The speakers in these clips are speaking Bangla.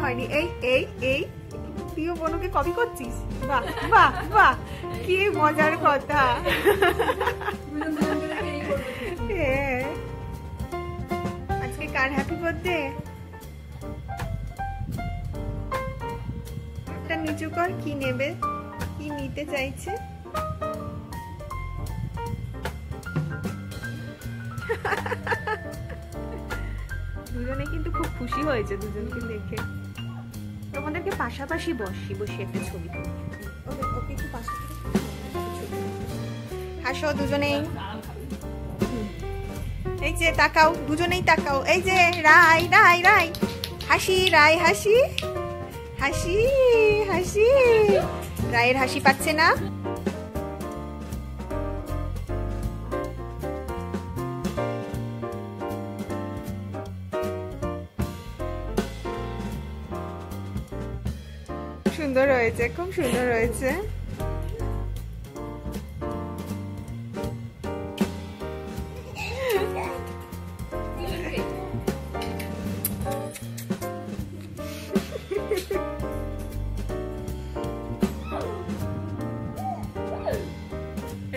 হয়নি। এই এই এই তুইও বোনকে কপি করছিস? বাহ বাহ বাহ, কি মজার কথা। আজকে কার হ্যাপি বার্থডে? একটা নিচু কর, কি নেবে, কি নিতে চাইছে? দুজনে কিন্তু খুব খুশি হয়েছে দুজনকে দেখে। তোমাদেরকে পাশাপাশি বসে একটা ছবি ওকে একটু পাশে হাসো দুজনেই। এই যে তাকাও, দুজনেই তাকাও। এই যে রাই রাই রাই হাসি, রাই হাসি হাসি হাসি। রায়ের হাসি পাচ্ছে না। সুন্দর হয়েছে, খুব সুন্দর হয়েছে।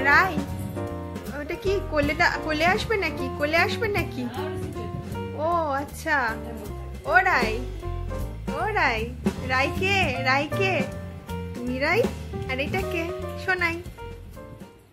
রাই ওটা কি কোলে আসবে নাকি? কোলে আসবে নাকি? ও আচ্ছা, ও রাই, ও রাই, রাই কে? রাই কে? তুমি রাই? আর এটা কে? শোনাই।